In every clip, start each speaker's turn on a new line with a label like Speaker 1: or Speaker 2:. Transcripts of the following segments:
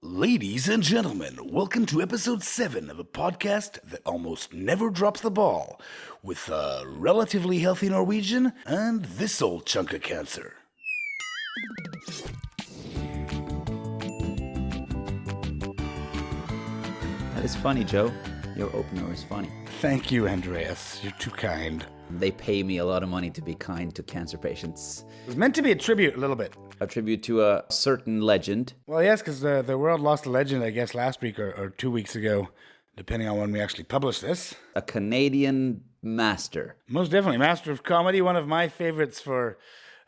Speaker 1: Ladies and gentlemen, welcome to episode 7 of a podcast that almost never drops the ball, with a relatively healthy Norwegian and this old chunk of cancer.
Speaker 2: That is funny, Joe. Your opener is funny.
Speaker 1: Thank you, Andreas. You're too kind.
Speaker 2: They pay me a lot of money to be kind to cancer patients.
Speaker 1: It was meant to be a tribute, a little bit.
Speaker 2: A tribute to a certain legend.
Speaker 1: Well, yes, because the world lost a legend, I guess, last week or 2 weeks ago, depending on when we actually publish this.
Speaker 2: A Canadian master.
Speaker 1: Most definitely. Master of comedy, one of my favorites for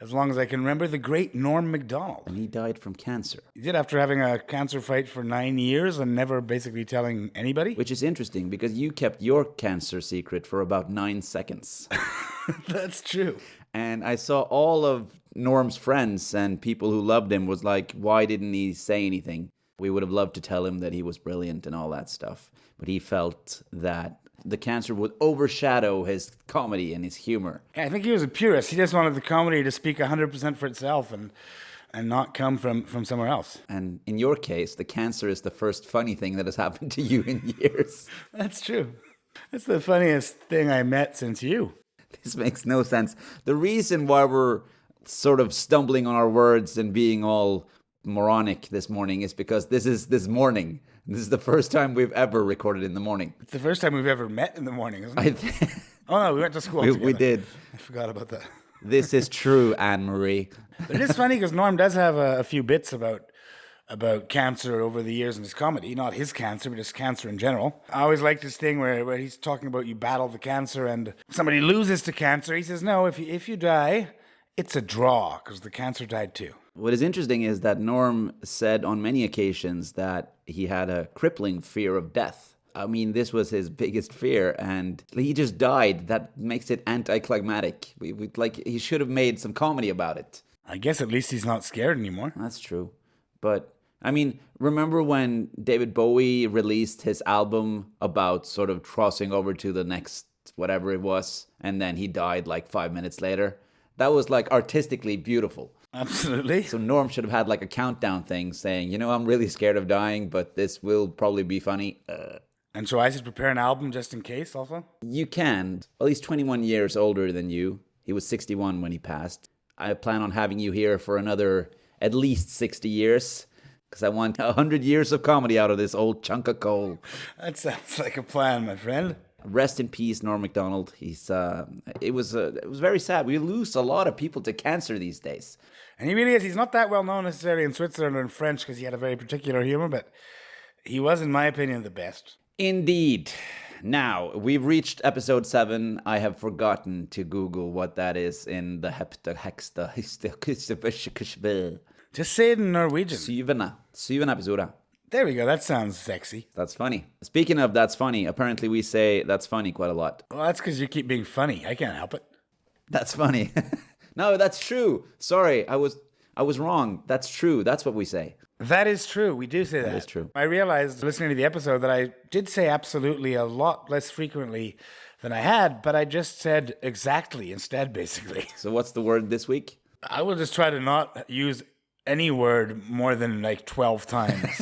Speaker 1: as long as I can remember, the great Norm Macdonald.
Speaker 2: And he died from cancer.
Speaker 1: He did after having a cancer fight for 9 years and never basically telling anybody.
Speaker 2: Which is interesting because you kept your cancer secret for about 9 seconds.
Speaker 1: That's true.
Speaker 2: And I saw all of Norm's friends and people who loved him was like, why didn't he say anything? We would have loved to tell him that he was brilliant and all that stuff. But he felt that the cancer would overshadow his comedy and his humor.
Speaker 1: Yeah, I think he was a purist. He just wanted the comedy to speak 100% for itself and not come from somewhere else.
Speaker 2: And in your case, the cancer is the first funny thing that has happened to you in years.
Speaker 1: That's true. That's the funniest thing I met since you.
Speaker 2: This makes no sense. The reason why we're sort of stumbling on our words and being all moronic this morning is because this is this morning. This is the first time we've ever recorded in the morning.
Speaker 1: It's the first time we've ever met in the morning, isn't it? Oh, no, we went to school together.
Speaker 2: We did.
Speaker 1: I forgot about that.
Speaker 2: This is true, Anne-Marie.
Speaker 1: But it is funny because Norm does have a few bits about cancer over the years in his comedy. Not his cancer, but just cancer in general. I always liked this thing where he's talking about you battle the cancer and somebody loses to cancer. He says, no, if you die, it's a draw because the cancer died too.
Speaker 2: What is interesting is that Norm said on many occasions that he had a crippling fear of death. I mean, this was his biggest fear, and he just died. That makes it anticlimactic. He should have made some comedy about it.
Speaker 1: I guess at least he's not scared anymore.
Speaker 2: That's true. But, I mean, remember when David Bowie released his album about sort of crossing over to the next whatever it was, and then he died like 5 minutes later? That was like artistically beautiful.
Speaker 1: Absolutely.
Speaker 2: So Norm should have had like a countdown thing saying, I'm really scared of dying, but this will probably be funny.
Speaker 1: And so I should prepare an album just in case also?
Speaker 2: You can. Well, he's 21 years older than you. He was 61 when he passed. I plan on having you here for another at least 60 years because I want 100 years of comedy out of this old chunk of coal.
Speaker 1: That sounds like a plan, my friend.
Speaker 2: Rest in peace, Norm Macdonald. It was very sad. We lose a lot of people to cancer these days.
Speaker 1: And he really is. He's not that well known necessarily in Switzerland or in French because he had a very particular humor, but he was, in my opinion, the best.
Speaker 2: Indeed. Now, we've reached episode 7. I have forgotten to Google what that is in the hepta.
Speaker 1: Just say it in Norwegian.
Speaker 2: Syvende episode.
Speaker 1: There we go. That sounds sexy.
Speaker 2: That's funny. Speaking of that's funny, apparently we say that's funny quite a lot.
Speaker 1: Well, that's because you keep being funny. I can't help it.
Speaker 2: That's funny. No, that's true. Sorry, I was wrong. That's true. That's what we say.
Speaker 1: That is true. We do say that.
Speaker 2: That is true.
Speaker 1: I realized listening to the episode that I did say absolutely a lot less frequently than I had, but I just said exactly instead, basically.
Speaker 2: So what's the word this week?
Speaker 1: I will just try to not use any word more than like 12 times.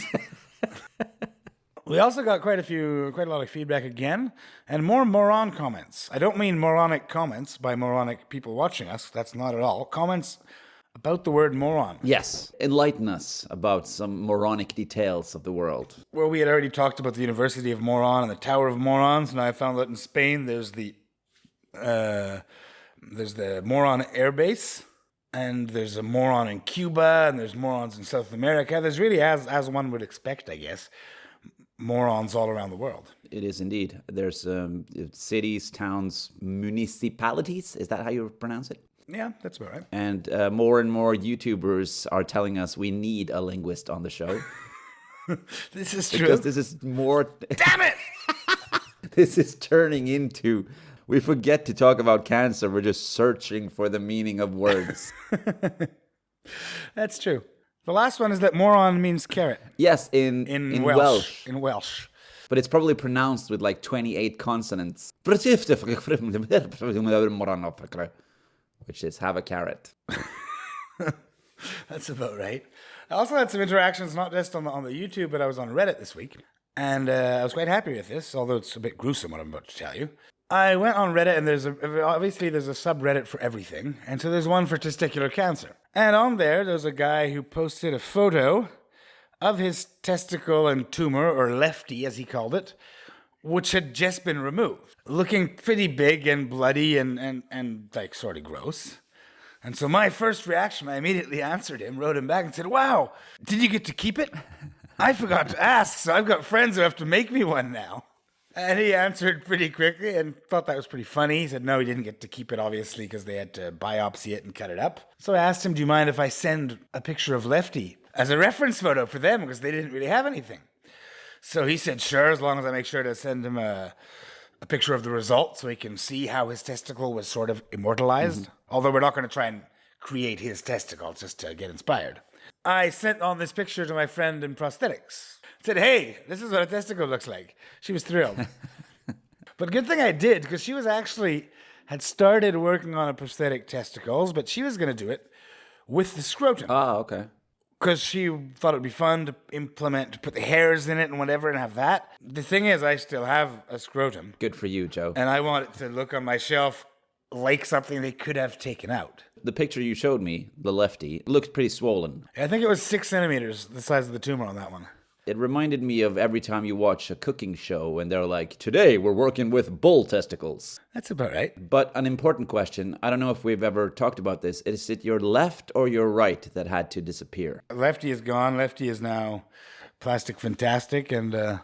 Speaker 1: We also got quite a lot of feedback again, and more moron comments. I don't mean moronic comments by moronic people watching us. That's not at all. Comments about the word moron.
Speaker 2: Yes. Enlighten us about some moronic details of the world.
Speaker 1: Well, we had already talked about the University of Moron and the Tower of Morons, and I found that in Spain there's the Moron Air Base, and there's a moron in Cuba, and there's morons in South America. There's really, as one would expect, I guess, morons all around the world.
Speaker 2: It is indeed. There's cities, towns, municipalities. Is that how you pronounce it?
Speaker 1: Yeah, that's about right.
Speaker 2: And more and more YouTubers are telling us we need a linguist on the show.
Speaker 1: This is true.
Speaker 2: Because this is more...
Speaker 1: Damn it!
Speaker 2: This is turning into... We forget to talk about cancer. We're just searching for the meaning of words.
Speaker 1: That's true. The last one is that moron means carrot.
Speaker 2: Yes, in Welsh.
Speaker 1: In Welsh.
Speaker 2: But it's probably pronounced with like 28 consonants. Which is have a carrot.
Speaker 1: That's about right. I also had some interactions, not just on the YouTube, but I was on Reddit this week. And I was quite happy with this, although it's a bit gruesome what I'm about to tell you. I went on Reddit, and there's a subreddit for everything. And so there's one for testicular cancer. And on there's a guy who posted a photo of his testicle and tumor, or lefty as he called it, which had just been removed, looking pretty big and bloody and like sort of gross. And so my first reaction, I immediately answered him, wrote him back and said, "Wow, did you get to keep it? I forgot to ask, so I've got friends who have to make me one now." And he answered pretty quickly and thought that was pretty funny. He said no, he didn't get to keep it, obviously, because they had to biopsy it and cut it up. So I asked him, "Do you mind if I send a picture of Lefty as a reference photo for them, because they didn't really have anything?" So he said, "Sure, as long as I make sure to send him a picture of the result so he can see how his testicle was sort of immortalized." Although we're not going to try and create his testicle, just to get inspired. I sent on this picture to my friend in Prosthetics. I said, "Hey, this is what a testicle looks like." She was thrilled. But good thing I did, because she had started working on a prosthetic testicles, but she was going to do it with the scrotum.
Speaker 2: Ah, okay.
Speaker 1: Because she thought it'd be fun to put the hairs in it and whatever and have that. The thing is, I still have a scrotum.
Speaker 2: Good for you, Joe.
Speaker 1: And I want it to look on my shelf like something they could have taken out.
Speaker 2: The picture you showed me, the lefty, looked pretty swollen.
Speaker 1: I think it was 6 centimeters, the size of the tumor on that one.
Speaker 2: It reminded me of every time you watch a cooking show and they're like, "Today we're working with bull testicles."
Speaker 1: That's about right.
Speaker 2: But an important question, I don't know if we've ever talked about this, is it your left or your right that had to disappear?
Speaker 1: Lefty is gone. Lefty is now plastic fantastic, and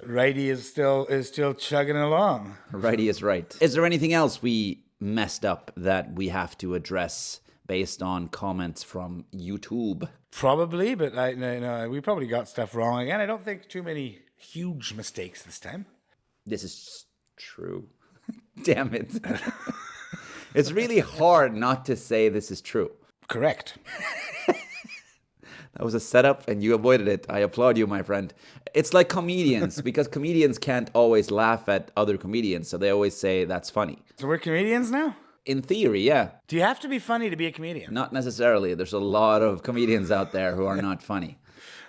Speaker 1: righty is still chugging along.
Speaker 2: Righty is right. Is there anything else we messed up that we have to address based on comments from YouTube?
Speaker 1: Probably, but we probably got stuff wrong again. I don't think too many huge mistakes this time.
Speaker 2: This is true. Damn it. It's really hard not to say this is true.
Speaker 1: Correct.
Speaker 2: That was a setup and you avoided it. I applaud you, my friend. It's like comedians, because comedians can't always laugh at other comedians, so they always say that's funny.
Speaker 1: So we're comedians now?
Speaker 2: In theory, yeah.
Speaker 1: Do you have to be funny to be a comedian?
Speaker 2: Not necessarily. There's a lot of comedians out there who are not funny.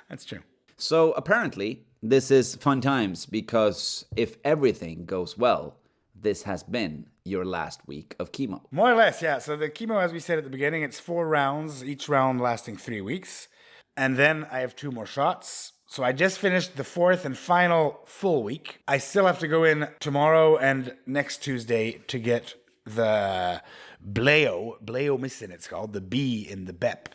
Speaker 1: That's true.
Speaker 2: So apparently, this is fun times, because if everything goes well, this has been your last week of chemo.
Speaker 1: More or less, yeah. So the chemo, as we said at the beginning, it's 4 rounds, each round lasting 3 weeks. And then I have 2 more shots. So I just finished the 4th and final full week. I still have to go in tomorrow and next Tuesday to get the bleomycin, it's called, the B in the BEP.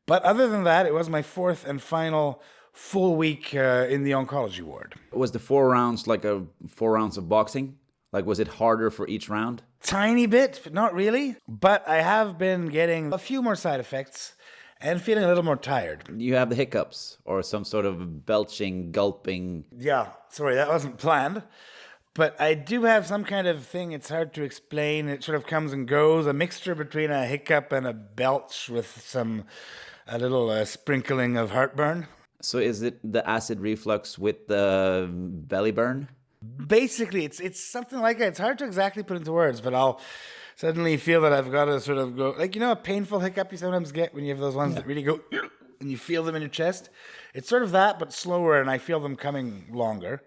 Speaker 1: But other than that, it was my 4th and final full week in the oncology ward.
Speaker 2: Was the 4 rounds like 4 rounds of boxing? Like, was it harder for each round?
Speaker 1: Tiny bit, but not really. But I have been getting a few more side effects and feeling a little more tired.
Speaker 2: You have the hiccups or some sort of belching, gulping.
Speaker 1: Yeah, sorry, that wasn't planned. But I do have some kind of thing, it's hard to explain. It sort of comes and goes, a mixture between a hiccup and a belch with a little sprinkling of heartburn.
Speaker 2: So is it the acid reflux with the belly burn?
Speaker 1: Basically, it's something like that. It's hard to exactly put into words, but I'll suddenly feel that I've got to sort of go, like, a painful hiccup you sometimes get when you have those ones that really go, and you feel them in your chest. It's sort of that, but slower, and I feel them coming longer.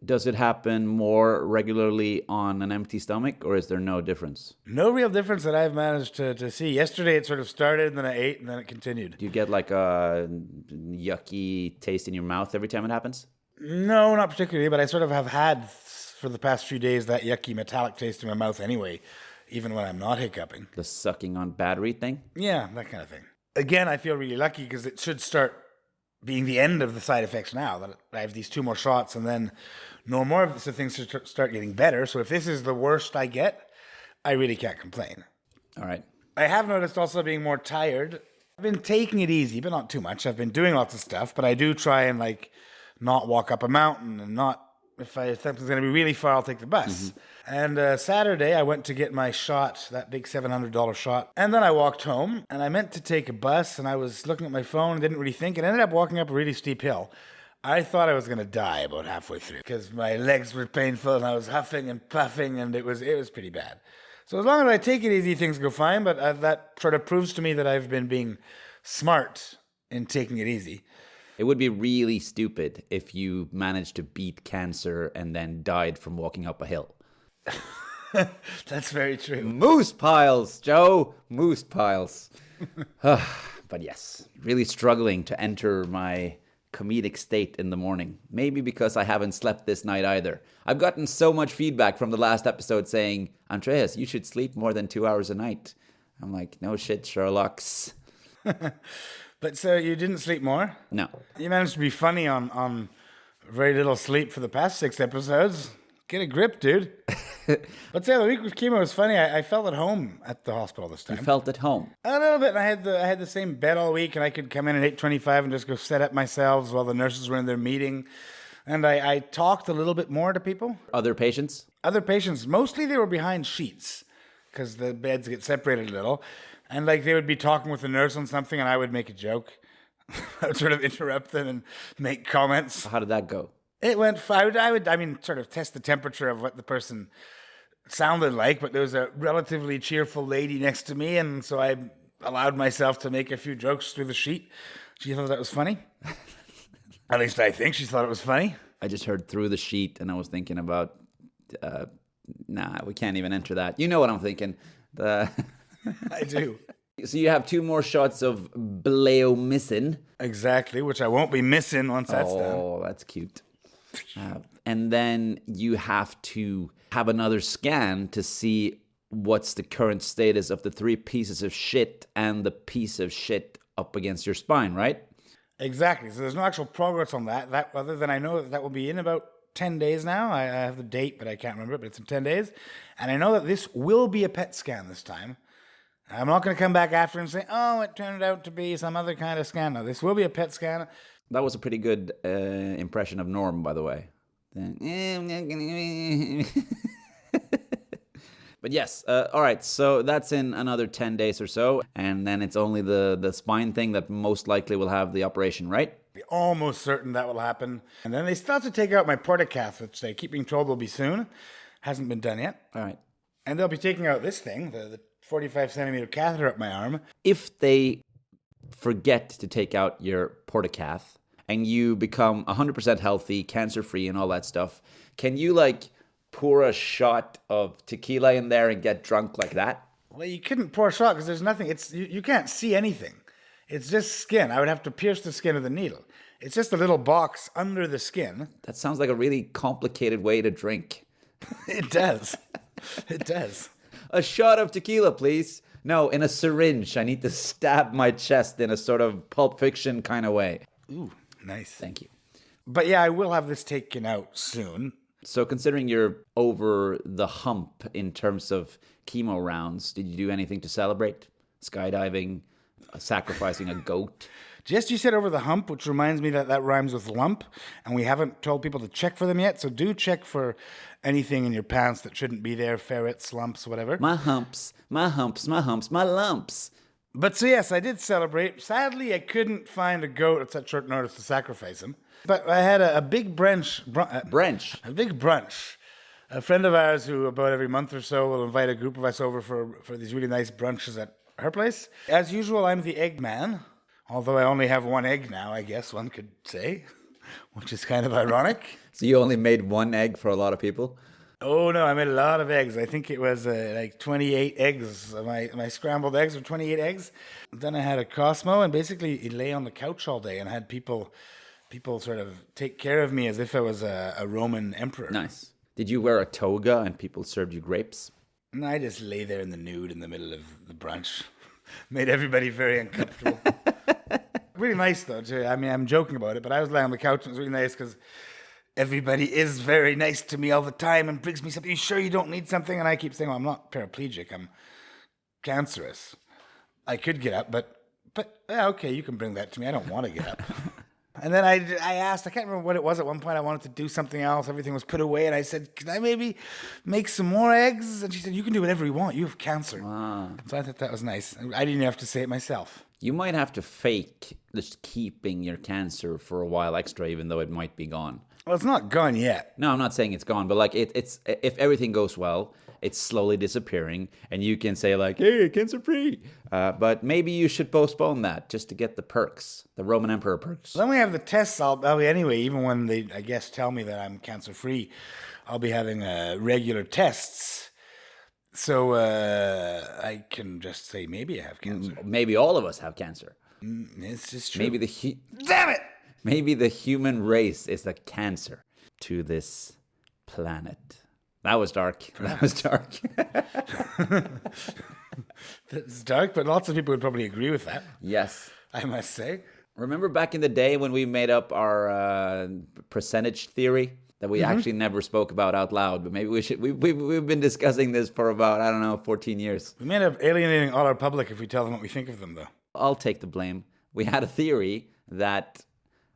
Speaker 2: Does it happen more regularly on an empty stomach, or is there no difference?
Speaker 1: No real difference that I've managed to see. Yesterday it sort of started, and then I ate, and then it continued.
Speaker 2: Do you get like a yucky taste in your mouth every time it happens?
Speaker 1: No, not particularly, but I sort of have had for the past few days that yucky metallic taste in my mouth anyway, even when I'm not hiccuping.
Speaker 2: The sucking on battery thing?
Speaker 1: Yeah, that kind of thing. Again, I feel really lucky because it should start being the end of the side effects now, that I have these 2 more shots and then no more of this, so things should start getting better. So if this is the worst I get, I really can't complain.
Speaker 2: All right.
Speaker 1: I have noticed also being more tired. I've been taking it easy, but not too much. I've been doing lots of stuff, but I do try and not walk up a mountain and not, if something's going to be really far, I'll take the bus. Mm-hmm. And Saturday, I went to get my shot, that big $700 shot. And then I walked home, and I meant to take a bus, and I was looking at my phone and didn't really think, and ended up walking up a really steep hill. I thought I was going to die about halfway through because my legs were painful, and I was huffing and puffing, and it was pretty bad. So as long as I take it easy, things go fine, but that sort of proves to me that I've been being smart in taking it easy.
Speaker 2: It would be really stupid if you managed to beat cancer and then died from walking up a hill.
Speaker 1: That's very true.
Speaker 2: Moose piles, Joe. Moose piles. But yes, really struggling to enter my comedic state in the morning. Maybe because I haven't slept this night either. I've gotten so much feedback from the last episode saying, Andreas, you should sleep more than 2 hours a night. I'm like, no shit, Sherlock's.
Speaker 1: But so you didn't sleep more?
Speaker 2: No.
Speaker 1: You managed to be funny on very little sleep for the past 6 episodes. Get a grip, dude. But the other week with chemo was funny. I felt at home at the hospital this time.
Speaker 2: You felt at home?
Speaker 1: A little bit. And I had the same bed all week, and I could come in at 8:25 and just go set up myself while the nurses were in their meeting. And I talked a little bit more to people.
Speaker 2: Other patients?
Speaker 1: Other patients, mostly they were behind sheets because the beds get separated a little. And like they would be talking with the nurse on something, and I would make a joke. I would sort of interrupt them and make comments.
Speaker 2: How did that go?
Speaker 1: It went fine. I would sort of test the temperature of what the person sounded like, but there was a relatively cheerful lady next to me, and so I allowed myself to make a few jokes through the sheet. She thought that was funny. At least I think she thought it was funny.
Speaker 2: I just heard through the sheet, and I was thinking about, nah, we can't even enter that. You know what I'm thinking.
Speaker 1: I do.
Speaker 2: So you have 2 more shots of bleomycin.
Speaker 1: Exactly, which I won't be missing once that's done.
Speaker 2: Oh, that's cute. And then you have to have another scan to see what's the current status of the 3 pieces of shit and the piece of shit up against your spine, right?
Speaker 1: Exactly. So there's no actual progress on that other than I know that will be in about 10 days now. I have the date, but I can't remember it, but it's in 10 days. And I know that this will be a PET scan this time. I'm not going to come back after and say, oh, it turned out to be some other kind of scan. No, this will be a PET scan.
Speaker 2: That was a pretty good impression of Norm, by the way. But yes, all right, so that's in another 10 days or so, and then it's only the spine thing that most likely will have the operation, right?
Speaker 1: Be almost certain that will happen. And then they start to take out my portacath, which they keep being told will be soon. Hasn't been done yet.
Speaker 2: All right.
Speaker 1: And they'll be taking out this thing, the 45 centimeter catheter up my arm.
Speaker 2: If they forget to take out your portacath and you become 100% healthy, cancer-free and all that stuff, can you like pour a shot of tequila in there and get drunk like that?
Speaker 1: Well, you couldn't pour a shot because there's nothing. You can't see anything. It's just skin. I would have to pierce the skin with a needle. It's just a little box under the skin.
Speaker 2: That sounds like a really complicated way to drink.
Speaker 1: It does. It does.
Speaker 2: A shot of tequila, please. No, in a syringe. I need to stab my chest in a sort of Pulp Fiction kind of way.
Speaker 1: Ooh, nice.
Speaker 2: Thank you.
Speaker 1: But yeah, I will have this taken out soon.
Speaker 2: So considering you're over the hump in terms of chemo rounds, did you do anything to celebrate? Skydiving, sacrificing a goat?
Speaker 1: Just you said over the hump, which reminds me that rhymes with lump, and we haven't told people to check for them yet, so do check for anything in your pants that shouldn't be there, ferrets, lumps, whatever.
Speaker 2: My humps, my humps, my humps, my lumps.
Speaker 1: But so yes, I did celebrate. Sadly, I couldn't find a goat at such short notice to sacrifice him. But I had a big brunch. A big brunch. A friend of ours who about every month or so will invite a group of us over for these really nice brunches at her place. As usual, I'm the egg man. Although I only have 1 egg now, I guess one could say, which is kind of ironic.
Speaker 2: So you only made 1 egg for a lot of people?
Speaker 1: Oh, no, I made a lot of eggs. I think it was like 28 eggs. My scrambled eggs were 28 eggs. Then I had a Cosmo, and basically he lay on the couch all day and had people sort of take care of me as if I was a Roman emperor.
Speaker 2: Nice. Did you wear a toga and people served you grapes?
Speaker 1: No, I just lay there in the nude in the middle of the brunch. Made everybody very uncomfortable. Really nice, though, too. I mean, I'm joking about it, but I was lying on the couch and it was really nice because everybody is very nice to me all the time and brings me something. You sure you don't need something? And I keep saying, well, I'm not paraplegic. I'm cancerous. I could get up, but yeah, okay, you can bring that to me. I don't want to get up. And then I asked, I can't remember what it was at one point. I wanted to do something else. Everything was put away. And I said, can I maybe make some more eggs? And she said, you can do whatever you want. You have cancer.
Speaker 2: Wow.
Speaker 1: So I thought that was nice. I didn't have to say it myself.
Speaker 2: You might have to fake just keeping your cancer for a while extra, even though it might be gone.
Speaker 1: Well, it's not gone yet.
Speaker 2: No, I'm not saying it's gone, but like it's if everything goes well, it's slowly disappearing, and you can say like, "Hey, cancer free." But maybe you should postpone that just to get the perks, the Roman Emperor perks.
Speaker 1: Then we have the tests. I'll be anyway. Even when they, I guess, tell me that I'm cancer free, I'll be having regular tests. So I can just say maybe I have cancer.
Speaker 2: Maybe all of us have cancer.
Speaker 1: It's just true.
Speaker 2: Maybe
Speaker 1: Damn it!
Speaker 2: Maybe the human race is the cancer to this planet. That was dark. That was dark.
Speaker 1: It's dark, but lots of people would probably agree with that.
Speaker 2: Yes.
Speaker 1: I must say.
Speaker 2: Remember back in the day when we made up our percentage theory that we actually never spoke about out loud? But maybe we should. We've been discussing this for about, 14 years.
Speaker 1: We may end up alienating all our public if we tell them what we think of them, though.
Speaker 2: I'll take the blame. We had a theory that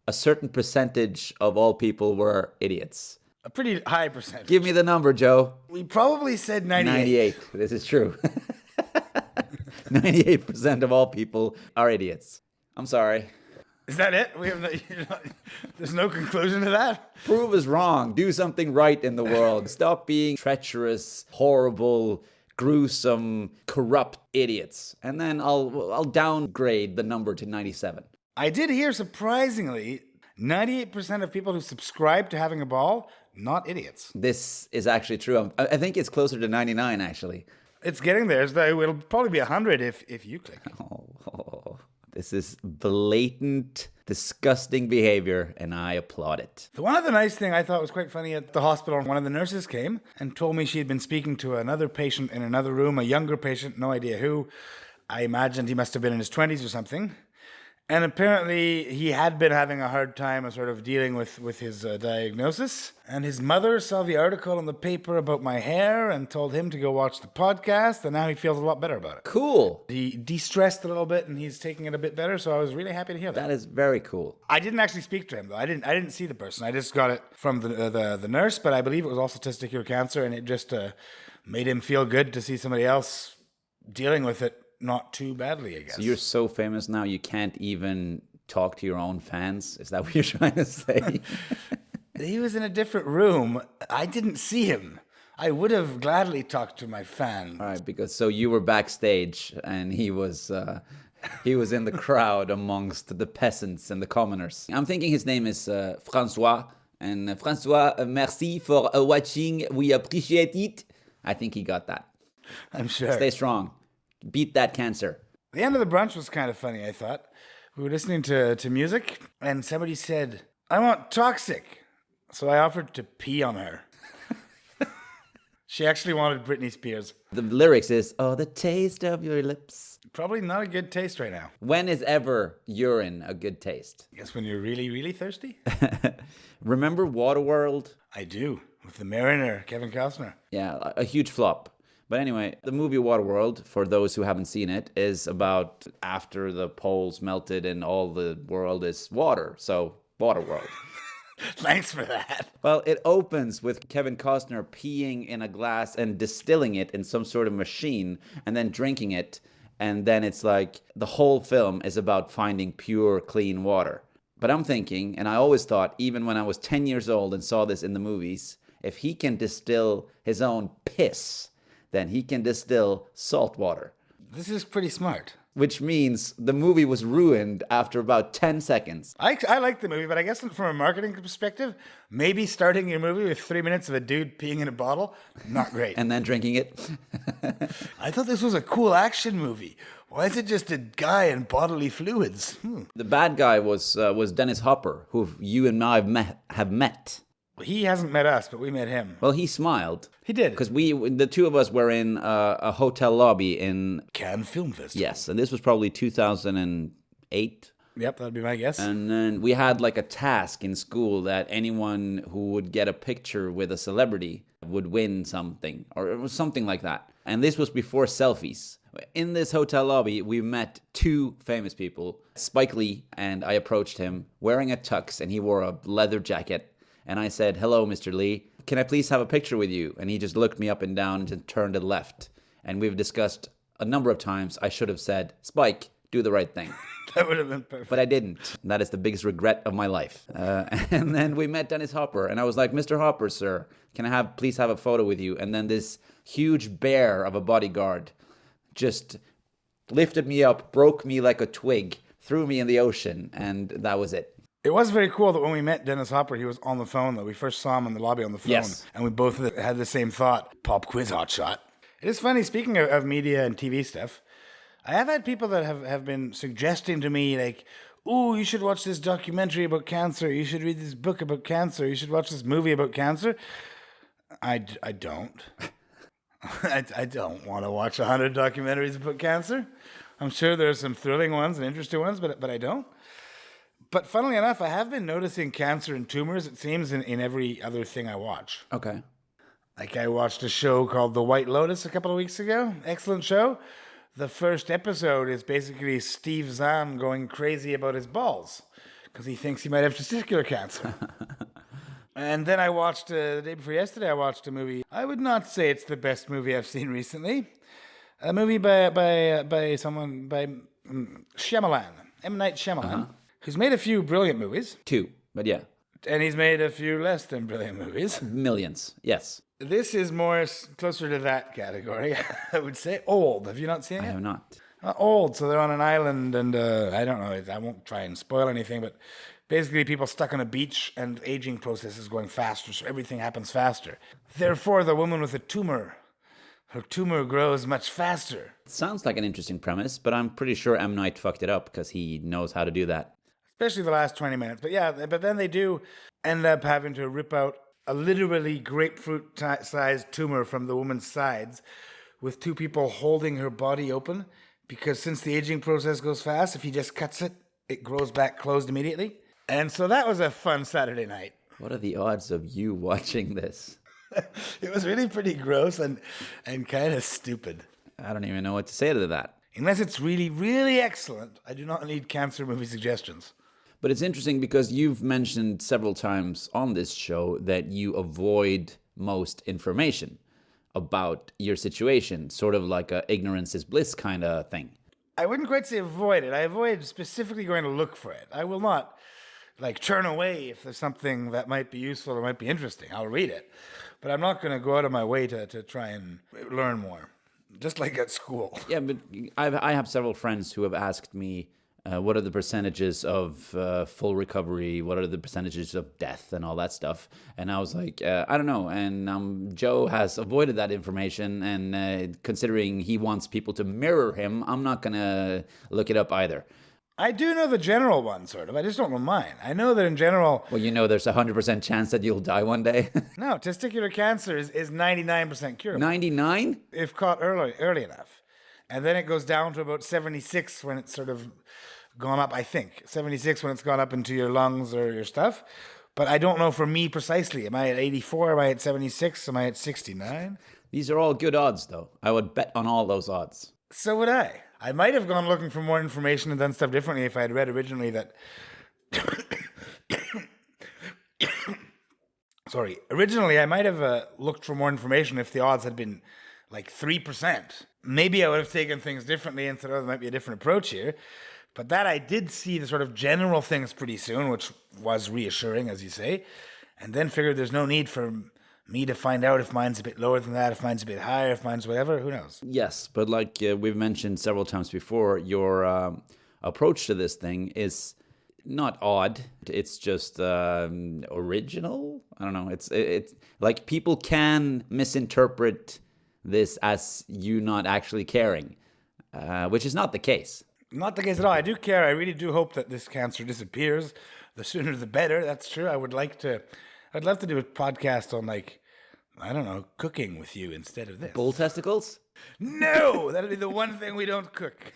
Speaker 2: a certain percentage of all people were idiots.
Speaker 1: A pretty high percentage.
Speaker 2: Give me the number, Joe.
Speaker 1: We probably said 98.
Speaker 2: 98. This is true. 98% of all people are idiots. I'm sorry.
Speaker 1: Is that it? We have there's no conclusion to that?
Speaker 2: Prove us wrong. Do something right in the world. Stop being treacherous, horrible, gruesome, corrupt idiots. And then I'll downgrade the number to 97.
Speaker 1: I did hear, surprisingly, 98% of people who subscribe to having a ball, not idiots.
Speaker 2: This is actually true. I think it's closer to 99, actually.
Speaker 1: It's getting there. It'll probably be 100 if you click.
Speaker 2: Oh, this is blatant, disgusting behavior, and I applaud it.
Speaker 1: The one other nice thing I thought was quite funny at the hospital, one of the nurses came and told me she had been speaking to another patient in another room, a younger patient, no idea who. I imagined he must have been in his 20s or something. And apparently he had been having a hard time sort of dealing with his diagnosis. And his mother saw the article in the paper about my hair and told him to go watch the podcast. And now he feels a lot better about it.
Speaker 2: Cool.
Speaker 1: He de-stressed a little bit and he's taking it a bit better. So I was really happy to hear that.
Speaker 2: That is very cool.
Speaker 1: I didn't actually speak to him, though. I didn't see the person. I just got it from the nurse. But I believe it was also testicular cancer. And it just made him feel good to see somebody else dealing with it. Not too badly, I guess.
Speaker 2: So you're so famous now you can't even talk to your own fans? Is that what you're trying to say?
Speaker 1: He was in a different room. I didn't see him. I would have gladly talked to my fans.
Speaker 2: All right, because so you were backstage and he was in the crowd amongst the peasants and the commoners. I'm thinking his name is Francois. And Francois, merci for watching. We appreciate it. I think he got that.
Speaker 1: I'm sure.
Speaker 2: Stay strong. Beat that cancer.
Speaker 1: The end of the brunch was kind of funny, I thought. We were listening to music, and somebody said, I want Toxic. So I offered to pee on her. She actually wanted Britney Spears.
Speaker 2: The lyrics is, oh, the taste of your lips.
Speaker 1: Probably not a good taste right now.
Speaker 2: When is ever urine a good taste?
Speaker 1: I guess when you're really, really thirsty?
Speaker 2: Remember Waterworld?
Speaker 1: I do. With the Mariner, Kevin Costner.
Speaker 2: Yeah, a huge flop. But anyway, the movie Waterworld, for those who haven't seen it, is about after the poles melted and all the world is water. So, Waterworld.
Speaker 1: Thanks for that.
Speaker 2: Well, it opens with Kevin Costner peeing in a glass and distilling it in some sort of machine and then drinking it. And then it's like the whole film is about finding pure, clean water. But I'm thinking, and I always thought, even when I was 10 years old and saw this in the movies, if he can distill his own piss, then he can distill salt water.
Speaker 1: This is pretty smart.
Speaker 2: Which means the movie was ruined after about 10 seconds.
Speaker 1: I like the movie, but I guess from a marketing perspective, maybe starting your movie with 3 minutes of a dude peeing in a bottle, not great.
Speaker 2: And then drinking it.
Speaker 1: I thought this was a cool action movie. Why is it just a guy in bodily fluids?
Speaker 2: The bad guy was Dennis Hopper, who you and I have met.
Speaker 1: He hasn't met us, but we met him.
Speaker 2: Well, he smiled.
Speaker 1: He did.
Speaker 2: Because the two of us were in a hotel lobby in
Speaker 1: Cannes Film Festival.
Speaker 2: Yes, and this was probably 2008.
Speaker 1: Yep, that'd be my guess.
Speaker 2: And then we had like a task in school that anyone who would get a picture with a celebrity would win something, or it was something like that. And this was before selfies. In this hotel lobby, we met two famous people, Spike Lee, and I approached him wearing a tux, and he wore a leather jacket. And I said, hello, Mr. Lee. Can I please have a picture with you? And he just looked me up and down and turned to the left. And we've discussed a number of times I should have said, Spike, do the right thing.
Speaker 1: That would have been perfect.
Speaker 2: But I didn't. That is the biggest regret of my life. And then we met Dennis Hopper, and I was like, Mr. Hopper, sir, can I please have a photo with you? And then this huge bear of a bodyguard just lifted me up, broke me like a twig, threw me in the ocean, and that was it.
Speaker 1: It was very cool that when we met Dennis Hopper, he was on the phone, though. We first saw him in the lobby on the phone,
Speaker 2: Yes.
Speaker 1: and we both had the same thought. Pop quiz hotshot. It is funny, speaking of media and TV stuff, I have had people that have been suggesting to me, like, ooh, you should watch this documentary about cancer. You should read this book about cancer. You should watch this movie about cancer. I don't. I don't want to watch 100 documentaries about cancer. I'm sure there are some thrilling ones and interesting ones, but I don't. But funnily enough, I have been noticing cancer and tumors, it seems, in every other thing I watch.
Speaker 2: Okay.
Speaker 1: Like I watched a show called The White Lotus a couple of weeks ago. Excellent show. The first episode is basically Steve Zahn going crazy about his balls because he thinks he might have testicular cancer. And then I watched, the day before yesterday, I watched a movie. I would not say it's the best movie I've seen recently. A movie by Shyamalan, M. Night Shyamalan, who's made a few brilliant movies.
Speaker 2: 2, but yeah.
Speaker 1: And he's made a few less than brilliant movies.
Speaker 2: Millions, yes.
Speaker 1: This is more closer to that category, I would say. Old. Have you not seen it?
Speaker 2: I have not.
Speaker 1: Old. So they're on an island, and I don't know. I won't try and spoil anything, but basically people stuck on a beach, and aging process is going faster, so everything happens faster. Therefore, the woman with a tumor, her tumor grows much faster.
Speaker 2: Sounds like an interesting premise, but I'm pretty sure M. Night fucked it up because he knows how to do that.
Speaker 1: Especially the last 20 minutes. But yeah, but then they do end up having to rip out a literally grapefruit-sized tumor from the woman's sides with two people holding her body open because since the aging process goes fast, if he just cuts it, it grows back closed immediately. And so that was a fun Saturday night.
Speaker 2: What are the odds of you watching this?
Speaker 1: It was really pretty gross and kind of stupid.
Speaker 2: I don't even know what to say to that.
Speaker 1: Unless it's really, really excellent, I do not need cancer movie suggestions.
Speaker 2: But it's interesting because you've mentioned several times on this show that you avoid most information about your situation, sort of like a ignorance is bliss kind of thing.
Speaker 1: I wouldn't quite say avoid it. I avoid specifically going to look for it. I will not turn away if there's something that might be useful or might be interesting. I'll read it. But I'm not going to go out of my way to try and learn more, just like at school.
Speaker 2: Yeah, but I have several friends who have asked me, what are the percentages of full recovery? What are the percentages of death and all that stuff? And I was like, I don't know. And Joe has avoided that information. And considering he wants people to mirror him, I'm not going to look it up either.
Speaker 1: I do know the general one, sort of. I just don't know mine. I know that in general...
Speaker 2: Well, you know there's a 100% chance that you'll die one day.
Speaker 1: No, testicular cancer is 99% curable.
Speaker 2: 99?
Speaker 1: If caught early enough. And then it goes down to about 76 when it's sort of gone up, I think. 76 when it's gone up into your lungs or your stuff. But I don't know for me precisely. Am I at 84? Am I at 76? Am I at 69?
Speaker 2: These are all good odds, though. I would bet on all those odds.
Speaker 1: So would I. I might have gone looking for more information and done stuff differently if I had read originally that... Sorry. Originally, I might have looked for more information if the odds had been 3%. Maybe I would have taken things differently and said, oh, there might be a different approach here. But that I did see the sort of general things pretty soon, which was reassuring, as you say, and then figured there's no need for me to find out if mine's a bit lower than that, if mine's a bit higher, if mine's whatever, who knows?
Speaker 2: Yes, but like we've mentioned several times before, your approach to this thing is not odd. It's just original. I don't know. It's like people can misinterpret this as you not actually caring, which is not the case.
Speaker 1: Not the case at all. I do care. I really do hope that this cancer disappears. The sooner the better. That's true. I'd love to do a podcast on I don't know, cooking with you instead of this.
Speaker 2: Bull testicles?
Speaker 1: No, that'd be the one thing we don't cook.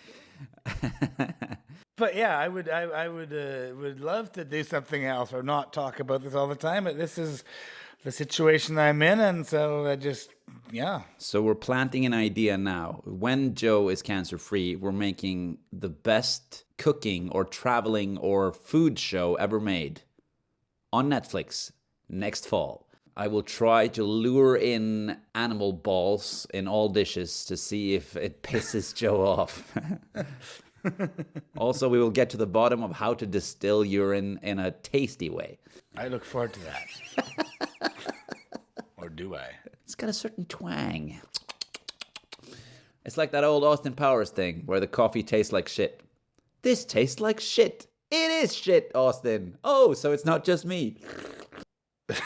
Speaker 1: But yeah, I would love to do something else or not talk about this all the time. But this is the situation I'm in, and so So we're planting an idea now. When Joe is cancer-free, we're making the best cooking or traveling or food show ever made on Netflix next fall. I will try to lure in animal balls in all dishes to see if it pisses Joe off.
Speaker 2: Also, we will get to the bottom of how to distill urine in a tasty way.
Speaker 1: I look forward to that. Or do I?
Speaker 2: It's got a certain twang. It's like that old Austin Powers thing where the coffee tastes like shit. This tastes like shit. It is shit, Austin. Oh, so it's not just me.
Speaker 1: It's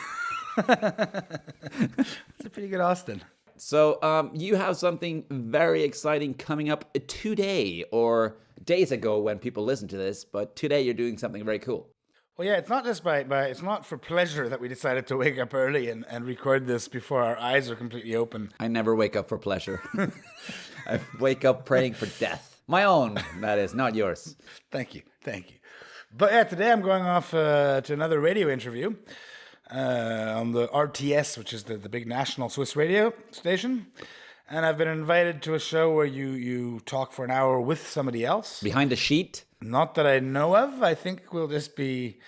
Speaker 1: a pretty good Austin.
Speaker 2: So you have something very exciting coming up today, or days ago when people listen to this, but today you're doing something very cool.
Speaker 1: Well, yeah, it's not just it's not for pleasure that we decided to wake up early and record this before our eyes are completely open.
Speaker 2: I never wake up for pleasure. I wake up praying for death. My own, that is, not yours.
Speaker 1: Thank you. But yeah, today I'm going off to another radio interview on the RTS, which is the big national Swiss radio station. And I've been invited to a show where you talk for an hour with somebody else.
Speaker 2: Behind a sheet?
Speaker 1: Not that I know of. I think we'll just be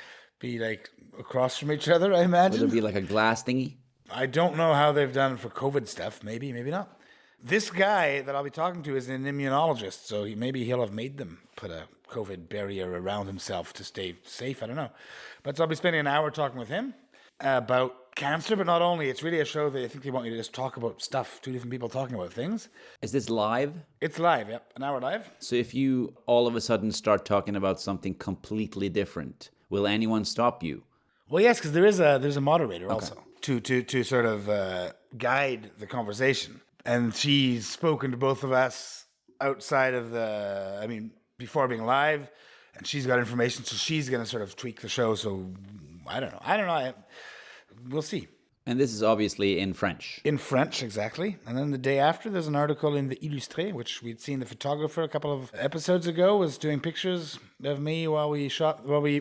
Speaker 1: like across from each other, I imagine.
Speaker 2: Will it be like a glass thingy?
Speaker 1: I don't know how they've done for COVID stuff. Maybe not. This guy that I'll be talking to is an immunologist, so maybe he'll have made them put a COVID barrier around himself to stay safe. I don't know. But so I'll be spending an hour talking with him about cancer, but not only. It's really a show that I think they want you to just talk about stuff. Two different people talking about things.
Speaker 2: Is this live?
Speaker 1: It's live, yep. An hour live.
Speaker 2: So if you all of a sudden start talking about something completely different, will anyone stop you?
Speaker 1: Well, yes, because there's a moderator also to sort of guide the conversation. And she's spoken to both of us outside of before being live, and she's got information, so she's going to sort of tweak the show. So I don't know. We'll see.
Speaker 2: And this is obviously in French.
Speaker 1: In French, exactly. And then the day after, there's an article in the Illustré, which we'd seen the photographer a couple of episodes ago was doing pictures of me while we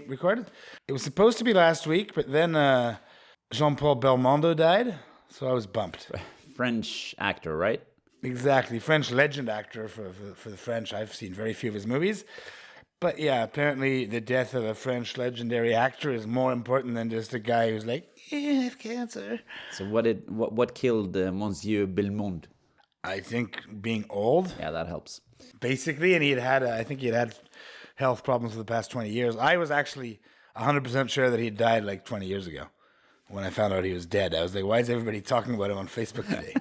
Speaker 1: recorded. It was supposed to be last week, but then Jean-Paul Belmondo died, so I was bumped.
Speaker 2: French actor, right?
Speaker 1: Exactly. French legend actor for the French. I've seen very few of his movies. But yeah, apparently the death of a French legendary actor is more important than just a guy who's like, I have cancer.
Speaker 2: So what killed Monsieur Belmond?
Speaker 1: I think being old.
Speaker 2: Yeah, that helps.
Speaker 1: Basically, and I think he had health problems for the past 20 years. I was actually 100% sure that he died like 20 years ago. When I found out he was dead, I was like, why is everybody talking about him on Facebook today?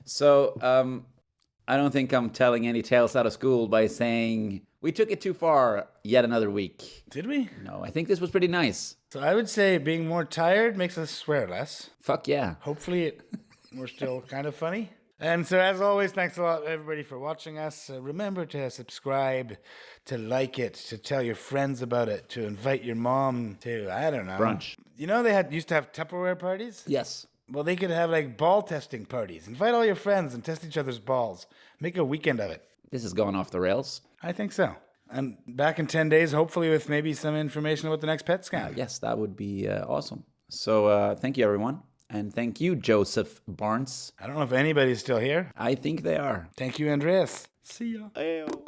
Speaker 2: So, I don't think I'm telling any tales out of school by saying we took it too far yet another week.
Speaker 1: Did we?
Speaker 2: No, I think this was pretty nice.
Speaker 1: So I would say being more tired makes us swear less.
Speaker 2: Fuck yeah.
Speaker 1: Hopefully we're still kind of funny. And so as always, thanks a lot everybody for watching us. Remember to subscribe, to like it, to tell your friends about it, to invite your mom to, I don't know.
Speaker 2: Brunch.
Speaker 1: You know they used to have Tupperware parties?
Speaker 2: Yes.
Speaker 1: Well, they could have like ball testing parties. Invite all your friends and test each other's balls. Make a weekend of it.
Speaker 2: This has gone off the rails.
Speaker 1: I think so. And back in 10 days, hopefully with maybe some information about the next PET scan.
Speaker 2: Yes, that would be awesome. So thank you, everyone. And thank you, Joseph Barnes.
Speaker 1: I don't know if anybody's still here.
Speaker 2: I think they are.
Speaker 1: Thank you, Andreas. See ya.
Speaker 2: Ayo.